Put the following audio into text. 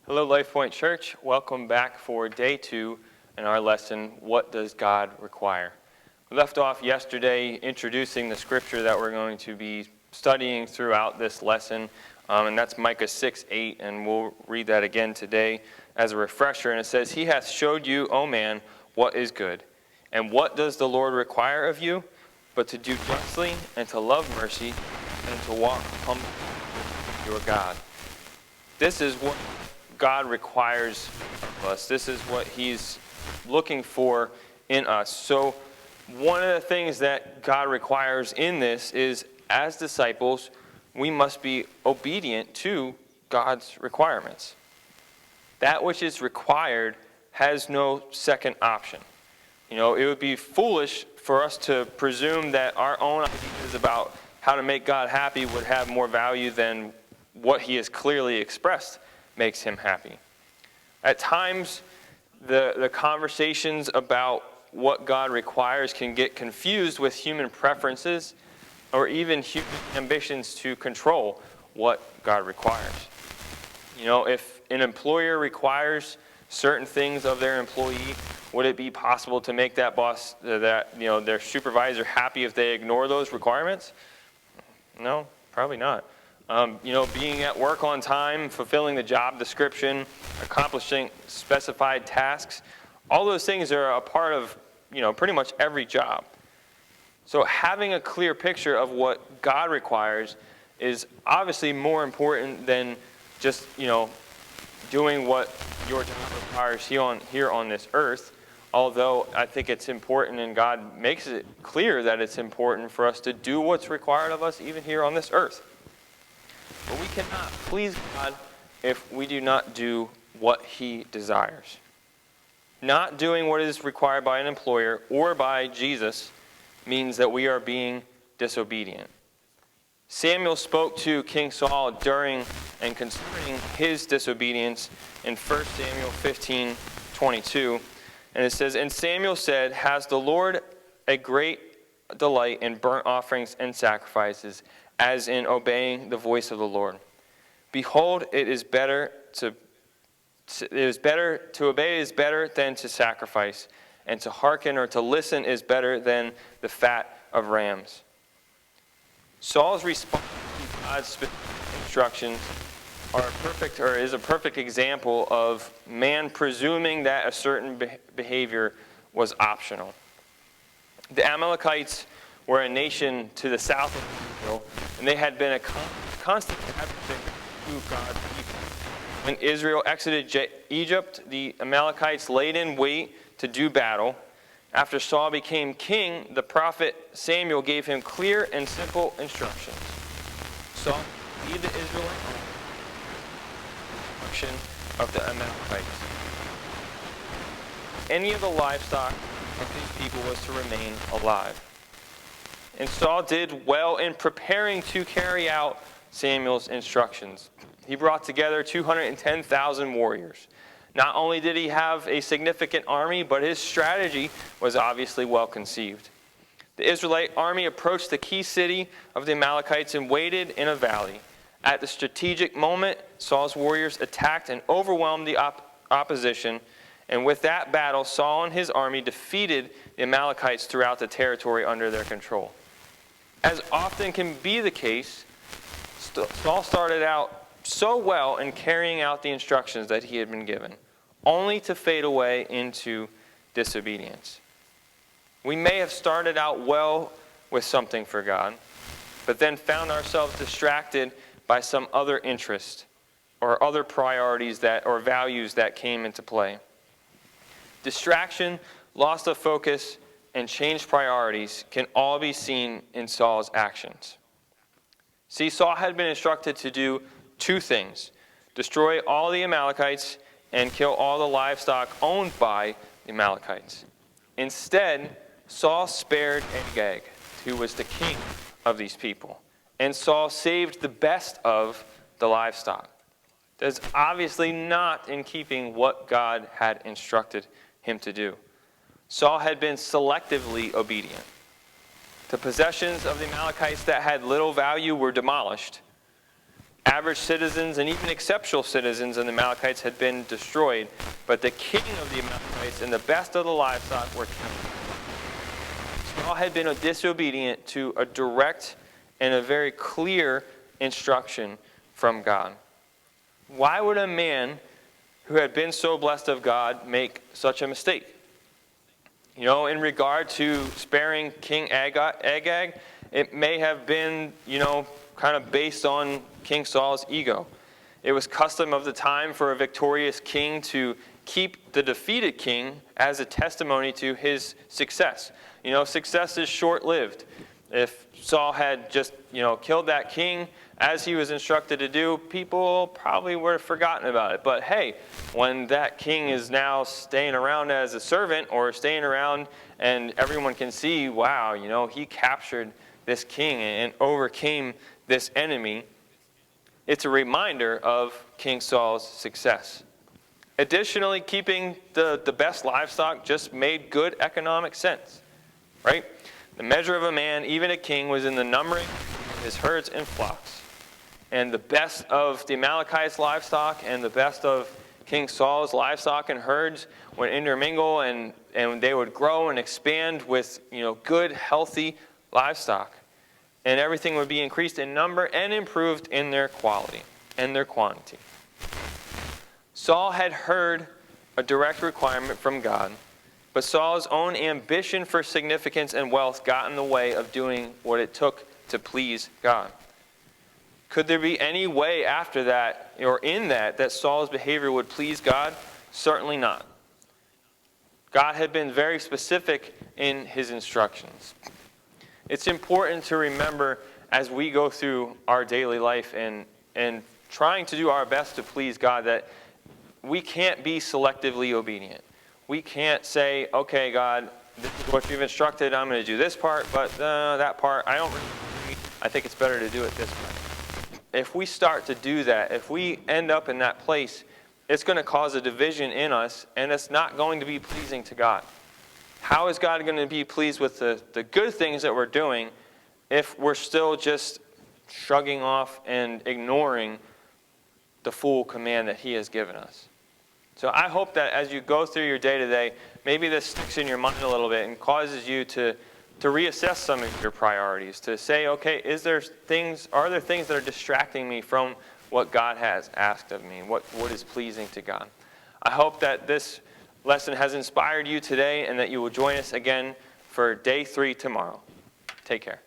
Hello, Life Point Church. Welcome back for day 2 in our lesson, What Does God Require? We left off yesterday introducing the scripture that we're going to be studying throughout this lesson, and that's Micah 6:8, and we'll read that again today as a refresher. And it says, He hath showed you, O man, what is good. And what does the Lord require of you? But to do justly, and to love mercy, and to walk humbly with your God. This is what God requires of us. This is what He's looking for in us. So one of the things that God requires in this is, as disciples, we must be obedient to God's requirements. That which is required has no second option. It would be foolish for us to presume that our own ideas about how to make God happy would have more value than what He has clearly expressed makes Him happy. At times, the conversations about what God requires can get confused with human preferences or even human ambitions to control what God requires. If an employer requires certain things of their employee, would it be possible to make that boss, their supervisor happy if they ignore those requirements? No, probably not. Being at work on time, fulfilling the job description, accomplishing specified tasks, all those things are a part of, pretty much every job. So having a clear picture of what God requires is obviously more important than just, doing what your job requires here on this earth. Although I think it's important, and God makes it clear that it's important for us to do what's required of us even here on this earth. But we cannot please God if we do not do what He desires. Not doing what is required by an employer or by Jesus means that we are being disobedient. Samuel spoke to King Saul during and concerning his disobedience in 1 Samuel 15:22. And it says, And Samuel said, Has the Lord a great delight in burnt offerings and sacrifices, as in obeying the voice of the Lord? Behold, it is better to obey is better than to sacrifice, and to hearken or to listen is better than the fat of rams. Saul's response to God's specific instructions is a perfect example of man presuming that a certain behavior was optional. The Amalekites were a nation to the south of Israel, and they had been a constant adversary to God's people. When Israel exited Egypt, the Amalekites laid in wait to do battle. After Saul became king, the prophet Samuel gave him clear and simple instructions. Saul lead the Israelites of the Amalekites. Any of the livestock of these people was to remain alive. And Saul did well in preparing to carry out Samuel's instructions. He brought together 210,000 warriors. Not only did he have a significant army, but his strategy was obviously well conceived. The Israelite army approached the key city of the Amalekites and waited in a valley. At the strategic moment, Saul's warriors attacked and overwhelmed the opposition. And with that battle, Saul and his army defeated the Amalekites throughout the territory under their control. As often can be the case, Saul started out so well in carrying out the instructions that he had been given, only to fade away into disobedience. We may have started out well with something for God, but then found ourselves distracted by some other interest or other priorities or values that came into play. Distraction, loss of focus, and changed priorities can all be seen in Saul's actions. See, Saul had been instructed to do two things: destroy all the Amalekites and kill all the livestock owned by the Amalekites. Instead, Saul spared Agag, who was the king of these people, and Saul saved the best of the livestock. That's obviously not in keeping what God had instructed him to do. Saul had been selectively obedient. The possessions of the Amalekites that had little value were demolished. average citizens and even exceptional citizens of the Amalekites had been destroyed, but the king of the Amalekites and the best of the livestock were kept. Saul had been disobedient to a direct and a very clear instruction from God. Why would a man who had been so blessed of God make such a mistake? In regard to sparing King Agag, it may have been, kind of based on King Saul's ego. It was custom of the time for a victorious king to keep the defeated king as a testimony to his success. Success is short-lived. If Saul had just, killed that king as he was instructed to do, people probably would have forgotten about it. But hey, when that king is now staying around as a servant or staying around and everyone can see, wow, he captured this king and overcame this enemy, it's a reminder of King Saul's success. Additionally, keeping the best livestock just made good economic sense, right? The measure of a man, even a king, was in the numbering of his herds and flocks. And the best of the Amalekites' livestock and the best of King Saul's livestock and herds would intermingle, and they would grow and expand with good, healthy livestock. And everything would be increased in number and improved in their quality and their quantity. Saul had heard a direct requirement from God, but Saul's own ambition for significance and wealth got in the way of doing what it took to please God. Could there be any way after that, or in that Saul's behavior would please God? Certainly not. God had been very specific in his instructions. It's important to remember as we go through our daily life and trying to do our best to please God that we can't be selectively obedient. We can't say, okay, God, this is what you've instructed, I'm going to do this part, but that part, I think it's better to do it this way. If we start to do that, if we end up in that place, it's going to cause a division in us, and it's not going to be pleasing to God. How is God going to be pleased with the good things that we're doing if we're still just shrugging off and ignoring the full command that He has given us? So I hope that as you go through your day today, maybe this sticks in your mind a little bit and causes you to reassess some of your priorities, to say, okay, are there things that are distracting me from what God has asked of me, what is pleasing to God? I hope that this lesson has inspired you today and that you will join us again for day 3 tomorrow. Take care.